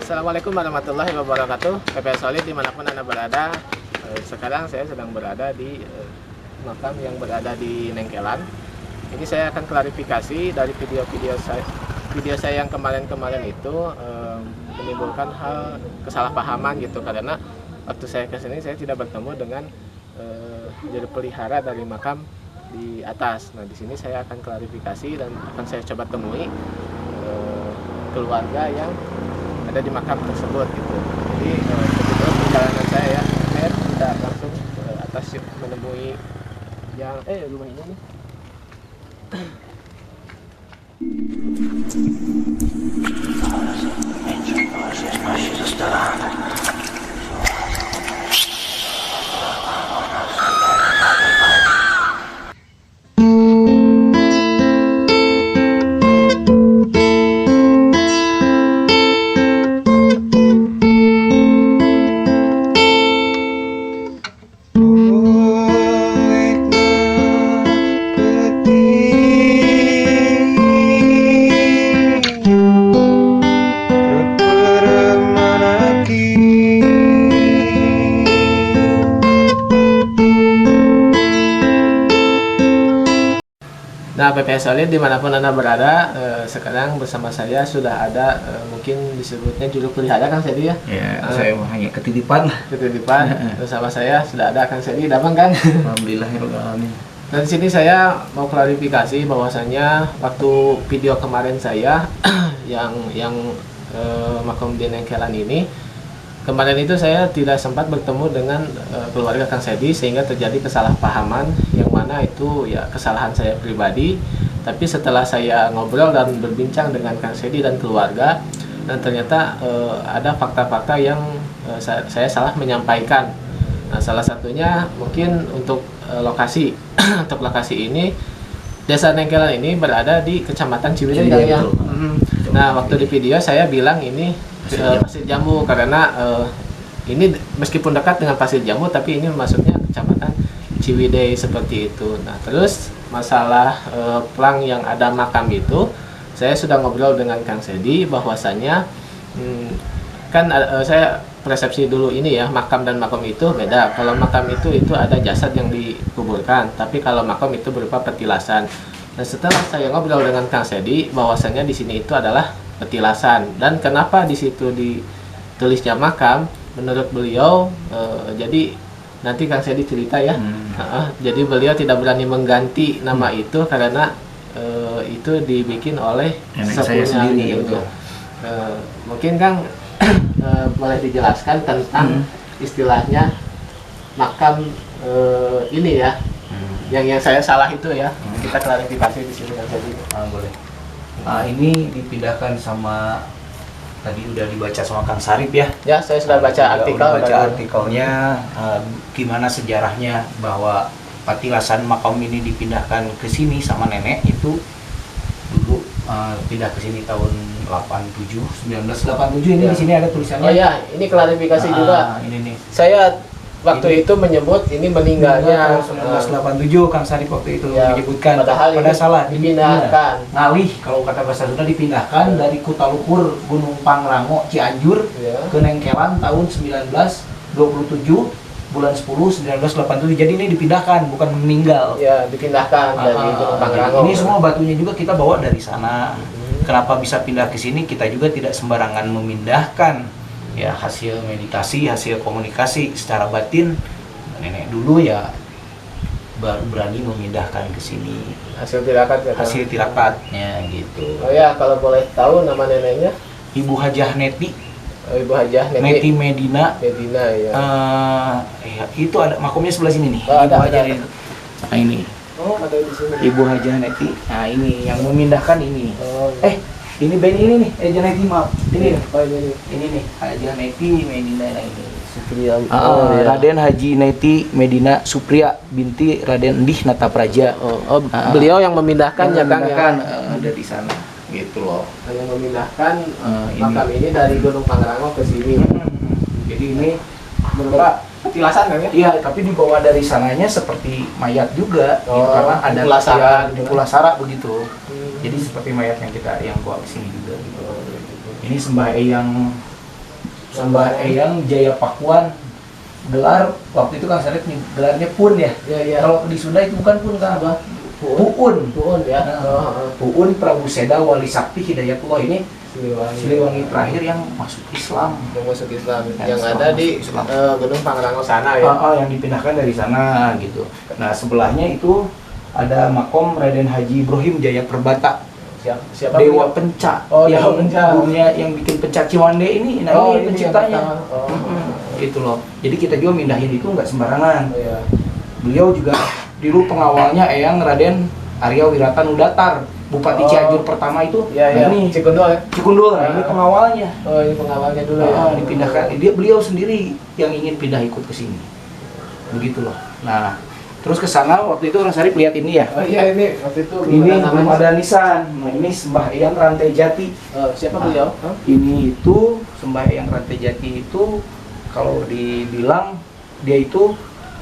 Assalamualaikum warahmatullahi wabarakatuh. PPS Solid dimanapun Anda berada. Sekarang saya sedang berada di makam yang berada di Nengkelan. Ini saya akan klarifikasi dari video saya yang kemarin itu menimbulkan hal kesalahpahaman gitu, karena waktu saya kesini saya tidak bertemu dengan juru pelihara dari makam di atas. Nah, di sini saya akan klarifikasi dan akan saya coba temui keluarga yang ada di makam tersebut gitu. Jadi kebetulan perjalanan saya tidak langsung ke atas menemui yang rumah ini nih. Nah, PPS Solid dimanapun Anda berada, sekarang bersama saya sudah ada mungkin disebutnya juru pelihara Kang Sedi ya? Ya, saya hanya ketitipan. Bersama saya sudah ada Kang Sedi, datang Kang. Alhamdulillahirobbilalamin. Dan di sini saya mau klarifikasi bahwasannya waktu video kemarin saya yang makam di Nengkelan ini, kemarin itu saya tidak sempat bertemu dengan keluarga Kang Sedi sehingga terjadi kesalahpahaman yang mana itu ya kesalahan saya pribadi. Tapi setelah saya ngobrol dan berbincang dengan Kang Sedi dan keluarga, dan ternyata ada fakta-fakta yang saya salah menyampaikan. Nah, salah satunya mungkin untuk lokasi untuk lokasi ini, Desa Nengkelan ini berada di Kecamatan Ciwidey ya. Nah, waktu di video saya bilang ini Pasir Jambu karena ini meskipun dekat dengan Pasir Jambu tapi ini maksudnya Kecamatan Ciwidey seperti itu. Nah, terus masalah plang yang ada makam itu, saya sudah ngobrol dengan Kang Sedi bahwasannya kan saya persepsi dulu ini ya, makam dan makam itu beda. Kalau makam itu ada jasad yang dikuburkan, tapi kalau makam itu berupa petilasan. Dan setelah saya ngobrol dengan Kang Sedi bahwasannya di sini itu adalah petilasan, dan kenapa di situ ditulisnya makam, menurut beliau jadi nanti Kang Sedi cerita ya. Jadi beliau tidak berani mengganti nama itu karena itu dibikin oleh saya sendiri gitu. Mungkin Kang boleh dijelaskan tentang istilahnya makam ini ya, yang saya salah itu ya. Kita klarifikasi di sini Kang Sedi. Boleh. Ini dipindahkan sama, tadi udah dibaca sama Kang Sarip ya. Ya, saya sudah baca artikelnya, gimana sejarahnya bahwa petilasan makam ini dipindahkan ke sini sama nenek itu dulu pindah ke sini tahun 1987 ini ya. Di sini ada tulisannya. Oh ya, ini klarifikasi juga. Ini nih. Saya waktu itu menyebut ini meninggalnya tahun 1987, Kang Sarip waktu itu ya, menyebutkan. Padahal salah dipindahkan. Ngalih, kalau kata bahasa Sunda dipindahkan dari Kutaluhur Gunung Pangrango Cianjur ke Nengkelan tahun 1927 bulan 10 1987. Jadi ini dipindahkan, bukan meninggal. Ya, dipindahkan dari Gunung Pangrango. Ini semua batunya juga kita bawa dari sana. Kenapa bisa pindah ke sini? Kita juga tidak sembarangan memindahkan. Ya, hasil meditasi, hasil komunikasi secara batin nenek dulu ya baru berani memindahkan ke sini. Hasil tirakat ya. Hasil tirakatnya gitu. Oh ya, kalau boleh tahu nama neneknya? Ibu Hajah Neti. Ibu Hajah Neti Medina. Medina ya. Ya, itu ada makamnya sebelah sini nih. Ibu Hajah. Nah, ini. Oh, ada di sini. Ibu Hajah Neti. Nah, ini yang memindahkan ini. Oh, ya. Ini ini nih, Hajah Neti, maaf. Ini ini nih, Hajah Neti Medina ini. Supriya. Ya. Raden Haji Neti Medina Supriya binti Raden Endih Natapraja. Beliau yang memindahkan ya Kang ya. Ada di sana. Gitu loh. Yang memindahkan makam ini dari Gunung Pangrango ke sini. Jadi ini berupa petilasan kan ya? Iya, tapi dibawa dari sananya seperti mayat juga, gitu, karena ada pulasara begitu. Jadi seperti mayat yang kita bawa ke sini juga gitu. Ini sembahyang Sembah Eyang Jaya Pakuan. Gelar waktu itu Kang Sarip gelarnya Pun ya. Iya, iya. Kalau di Sunda itu bukan Pun Kang. Puun. Puun ya. Puun Prabu Seda Wali Sakti Hidayatullah ini Siliwangi. Siliwangi terakhir yang masuk Islam. Yang masuk Islam. Ya, Yang Islam, ada di masuk Islam. Gunung Pangrango sana ya. Yang dipindahkan dari sana gitu. Nah sebelahnya itu ada makom Raden Haji Ibrahim Jaya Perbata. Siapa Dewa beliau? Penca. Oh, yang Dewa Penca. dunia yang bikin Penca Cimande ini, nah Oh, ini ini penciptanya. yang pertama. Oh. Gitu loh. Jadi kita juga mindahin itu nggak sembarangan. Oh, iya. Beliau juga dulu pengawalnya Eyang Raden Arya Wiratanudatar, Bupati Oh. Cianjur pertama itu. Iya, iya. Nah, ini Cikundul ya. Cikundul, nah, ini pengawalnya. Oh, ini pengawalnya dulu ya. Dipindahkan, beliau sendiri yang ingin pindah ikut ke sini. Begitu loh. Nah, terus ke sana waktu itu orang Sarip lihat ini ya. Oh iya, ini waktu itu Ini namanya. belum ada nisan. Nah, ini Sembah Eyang Rantai Jati. Siapa beliau? Ini itu Sembah Eyang Rantai Jati itu kalau dibilang dia itu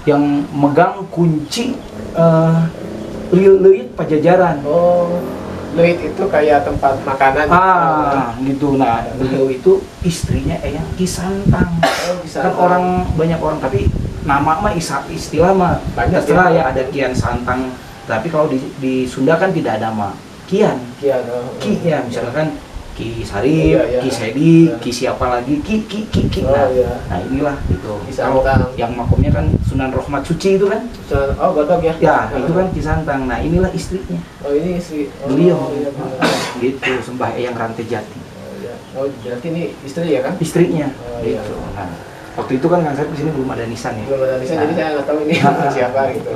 yang megang kunci leuit Pajajaran. Oh, Leit itu kayak tempat makanan. Gitu. Nah, beliau itu istrinya Eyang Ki Santang. Oh, bisa. Kan banyak orang tapi nama mah istilah mah Banyak terserah ya. ya, ada Kian Santang. Tapi kalau di Sunda kan tidak ada nama Kian. Kian. Ki ya, misalkan Ki Sarip, Iya, iya. Ki Sedi, Iya. Ki siapa lagi, Ki. Oh, Nah, iya. nah inilah gitu. Ki Kalau Santang. yang makomnya kan Sunan Rohmat Suci itu kan. Oh, Godok ya. Ya, itu kan Ki Santang. Nah, inilah istrinya. Oh, ini istri. Oh, Beliau. iya, benar. Gitu, Sembah Eyang Rantai Jati. Oh, iya. Oh, berarti ini istri ya kan? Istrinya. Oh, iya. Gitu. Nah, waktu itu kan Kang Sarip di sini belum ada nisan ya. Belum ada nisan, jadi saya nggak tahu ini siapa gitu.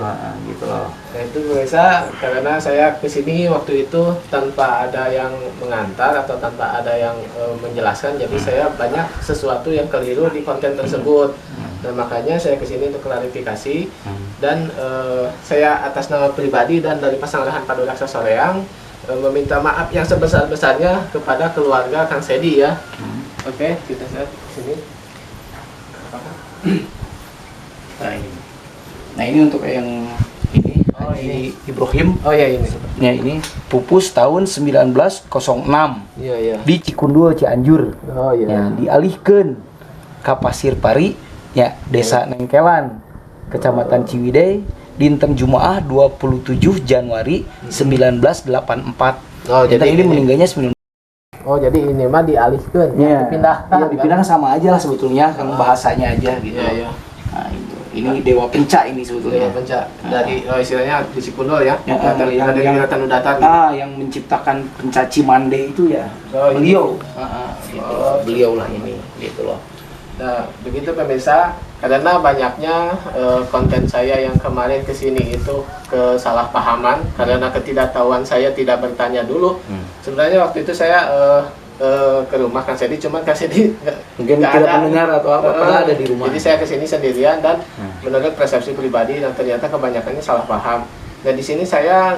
Gitu loh. Nah itu pemirsa, karena saya kesini waktu itu tanpa ada yang mengantar atau tanpa ada yang menjelaskan, jadi saya banyak sesuatu yang keliru di konten tersebut. Dan makanya saya kesini untuk klarifikasi dan saya atas nama pribadi dan dari Pasanggerahan Paduraksa Soreang meminta maaf yang sebesar-besarnya kepada keluarga Kang Sedi ya. Oke, kita lihat sini. Nah ini untuk yang ini, Oh, Haji ini. Ibrahim. Oh ya ini. Ya ini pupus tahun 1906 Iya iya. di Cikundul Cianjur. Oh iya. Ya, dialihkan ke Pasir Pari, ya Desa Nengkelan, Kecamatan Ciwidey, dinten Jumaah 27 Januari 1984. Oh, jadi ini ini- meninggalnya 19. Oh jadi ini mah dialihkan, Ya, dipindahkan. iya, dipindahkan sama aja lah sebetulnya, kalau bahasanya aja gitu. Iya iya. Nah, ini Dewa Penca ini sebetulnya. Dewa Penca dari istilahnya di Cikundul ya. Ya, dari yang- Wiratanudatar gitu. Yang menciptakan Pencaci Mande itu ya Oh, ini. beliau. Gitu. Oh. Beliau lah ini, gitu loh. Nah, begitu pemirsa, karena banyaknya konten saya yang kemarin kesini itu kesalahpahaman karena ketidaktahuan saya tidak bertanya dulu. Sebenarnya waktu itu saya ke rumah Kang Sedi, cuman Kang Sedi Mungkin nggak tidak ada. mendengar atau apa, padahal ada di rumah. Jadi saya kesini sendirian dan menurut persepsi pribadi dan ternyata kebanyakannya salah paham. Dan di sini saya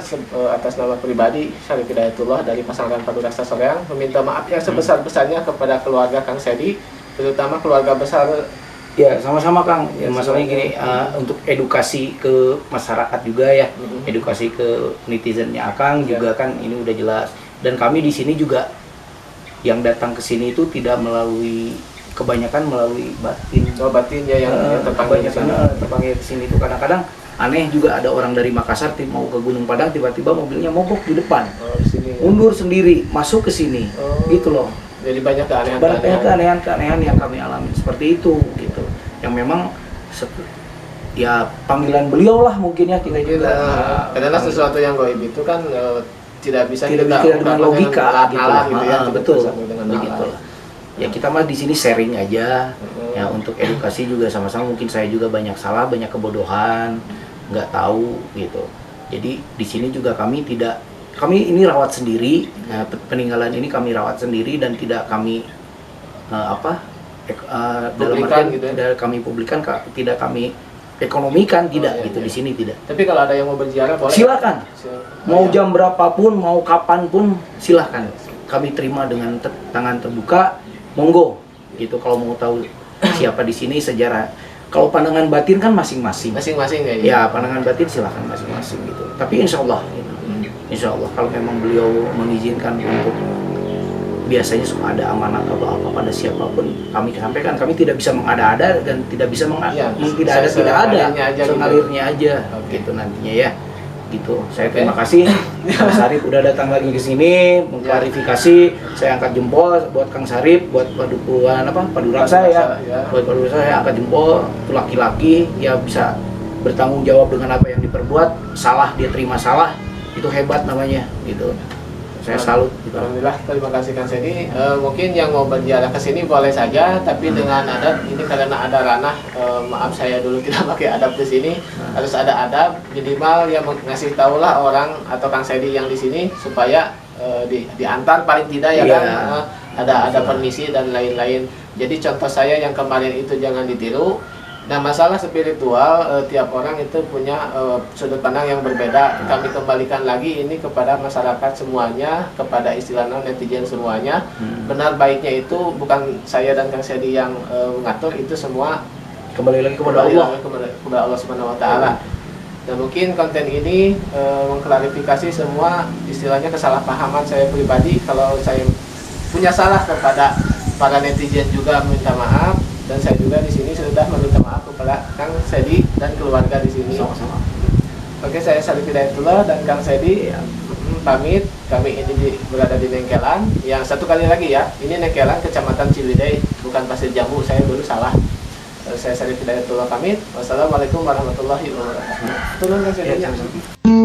atas nama pribadi Syarif Hidayatullah dari Pasanggerahan Paduraksa Soreang meminta maaf yang sebesar-besarnya kepada keluarga Kang Sedi, terutama keluarga besar. Ya sama-sama Kang. Ya, masalahnya gini, untuk edukasi ke masyarakat juga ya, edukasi ke netizennya Akang juga kan ini udah jelas. Dan kami di sini juga yang datang ke sini itu tidak melalui, kebanyakan melalui batin. Batin ya yang terpanggil di Kebanyakan sini. terpanggil ke sini itu kadang-kadang aneh juga, ada orang dari Makassar mau ke Gunung Padang tiba-tiba mobilnya mogok di depan. Oh, di sini. Ya. Mundur sendiri masuk ke sini. Oh. Gitu loh. Jadi banyak Banyak keanehan-keanehan. keanehan yang kami alami seperti itu gitu. Yang memang ya panggilan beliau lah mungkin ya kita Mungkin, juga. karena sesuatu yang goib itu kan tidak bisa tidak kita bisa dengan ungkapkan logika dengan gitu. nalar gitu ya. Tidak Betul. bisa dengan Begitu nalar. lah. Ya kita mah di sini sharing aja. Ya untuk edukasi juga sama-sama, mungkin saya juga banyak salah, banyak kebodohan, nggak tahu gitu. Jadi di sini juga kami ini rawat sendiri, peninggalan ini kami rawat sendiri dan tidak kami dalam Publikan artian gitu ya? tidak kami publikan, tidak kami ekonomikan, tidak iya, gitu iya. di sini tidak. Tapi kalau ada yang mau berziarah boleh. Silakan. Mau iya. jam berapapun, mau kapanpun silahkan. Kami terima dengan tangan terbuka, monggo. Gitu kalau mau tahu siapa di sini, sejarah. Kalau pandangan batin kan masing-masing. Masing-masing ya. Ya pandangan batin silahkan masing-masing gitu. Tapi insya Allah, gitu. Insya Allah kalau memang beliau mengizinkan untuk biasanya suka ada amanat atau apa pada siapapun kami sampaikan, kami tidak bisa mengada-ada dan tidak bisa Iya, tidak ada sengalirnya aja gitu. sengalirnya aja Oke. gitu nantinya ya gitu. Saya Oke. terima kasih Kang Sarip udah datang lagi ke sini mengklarifikasi. Saya angkat jempol buat Kang Sarip, buat padu rasa ya. Ya. Buat padu rasa saya angkat jempol. Itu laki-laki ya bisa bertanggung jawab dengan apa yang diperbuat. Salah dia terima salah, itu hebat namanya gitu. Saya salut gitu. Alhamdulillah, terima kasih Kang Sedi. Mungkin yang mau berziarah ke sini boleh saja, tapi dengan adat ini karena ada ranah, maaf saya dulu tidak pakai adab ke sini, harus ada adab minimal yang ngasih tahulah orang atau Kang Sedi yang di sini supaya diantar paling tidak ya Iya. kan, ada permisi dan lain-lain. Jadi contoh saya yang kemarin itu jangan ditiru. Nah, masalah spiritual, tiap orang itu punya sudut pandang yang berbeda. Kami kembalikan lagi ini kepada masyarakat semuanya, kepada istilahnya netizen semuanya. Benar baiknya itu bukan saya dan Kang Sedi yang mengatur, itu semua Kembali lagi kepada Allah. kepada Allah Subhanahu wa taala. Dan mungkin konten ini mengklarifikasi semua istilahnya kesalahpahaman saya pribadi. Kalau saya punya salah kepada para netizen juga minta maaf. Dan saya juga di sini sudah meminta maaf kepada Kang Sedi dan keluarga di sini. Sama-sama. Oke, saya Sarip Hidayatullah dan Kang Sedi pamit. Kami ini berada di Nengkelan. Yang satu kali lagi ya, ini Nengkelan Kecamatan Ciwidey, bukan Pasir Jambu. Saya dulu salah. Saya Sarip Hidayatullah pamit. Wassalamualaikum warahmatullahi wabarakatuh. Turun Kang Sedi. Ya, sama-sama.